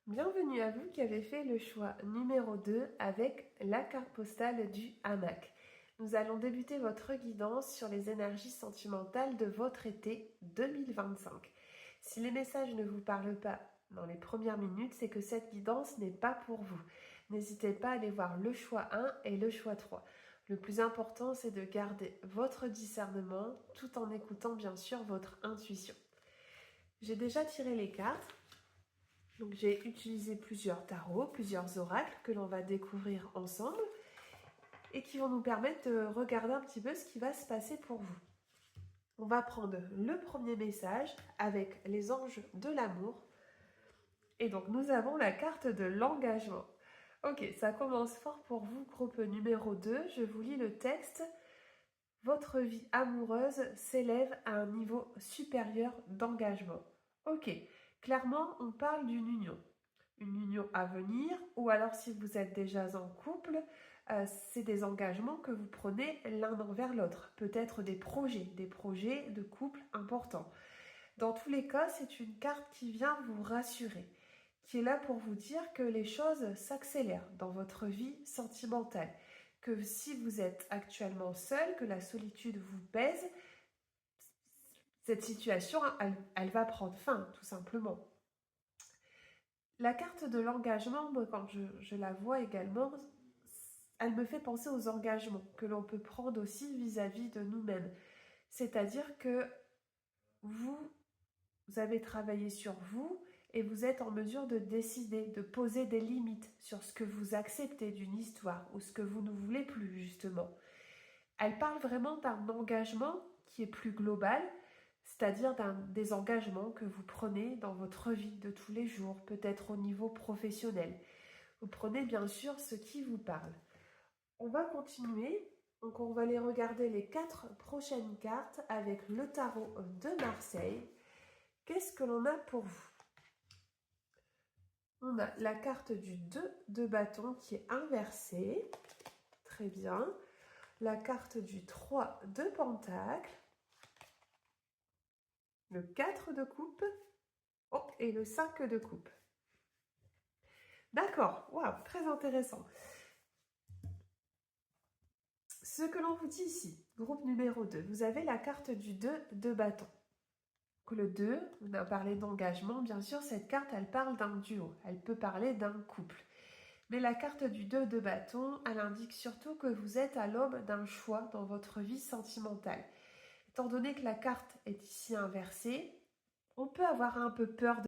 Bienvenue à vous qui avez fait le choix numéro 2 avec la carte postale du hamac. Nous allons débuter votre guidance sur les énergies sentimentales de votre été 2025. Si les messages ne vous parlent pas dans les premières minutes, c'est que cette guidance n'est pas pour vous. N'hésitez pas à aller voir le choix 1 et le choix 3. Le plus important, c'est de garder votre discernement tout en écoutant bien sûr votre intuition. J'ai déjà tiré les cartes. Donc j'ai utilisé plusieurs tarots, plusieurs oracles que l'on va découvrir ensemble et qui vont nous permettre de regarder un petit peu ce qui va se passer pour vous. On va prendre le premier message avec les anges de l'amour. Et donc nous avons la carte de l'engagement. Ok, ça commence fort pour vous, groupe numéro 2. Je vous lis le texte. Votre vie amoureuse s'élève à un niveau supérieur d'engagement. Ok, clairement on parle d'une union. Une union à venir, ou alors si vous êtes déjà en couple, c'est des engagements que vous prenez l'un envers l'autre. Peut-être des projets de couple importants. Dans tous les cas, c'est une carte qui vient vous rassurer, qui est là pour vous dire que les choses s'accélèrent dans votre vie sentimentale, que si vous êtes actuellement seul, que la solitude vous pèse, cette situation, elle va prendre fin, tout simplement. La carte de l'engagement, moi, quand je la vois également, elle me fait penser aux engagements que l'on peut prendre aussi vis-à-vis de nous-mêmes. C'est-à-dire que vous avez travaillé sur vous et vous êtes en mesure de décider, de poser des limites sur ce que vous acceptez d'une histoire ou ce que vous ne voulez plus, justement. Elle parle vraiment d'un engagement qui est plus global, c'est-à-dire des engagements que vous prenez dans votre vie de tous les jours, peut-être au niveau professionnel. Vous prenez bien sûr ce qui vous parle. On va continuer, donc on va aller regarder les 4 prochaines cartes avec le tarot de Marseille. Qu'est-ce que l'on a pour vous? On a la carte du 2 de bâton qui est inversée. Très bien. La carte du 3 de pentacle. Le 4 de coupe. Oh, et le 5 de coupe. D'accord, waouh, très intéressant. Ce que l'on vous dit ici, groupe numéro 2, vous avez la carte du 2 de bâton. Le 2, on a parlé d'engagement, bien sûr, cette carte, elle parle d'un duo, elle peut parler d'un couple. Mais la carte du 2 de bâton, elle indique surtout que vous êtes à l'aube d'un choix dans votre vie sentimentale. Étant donné que la carte est ici inversée, on peut avoir un peu peur de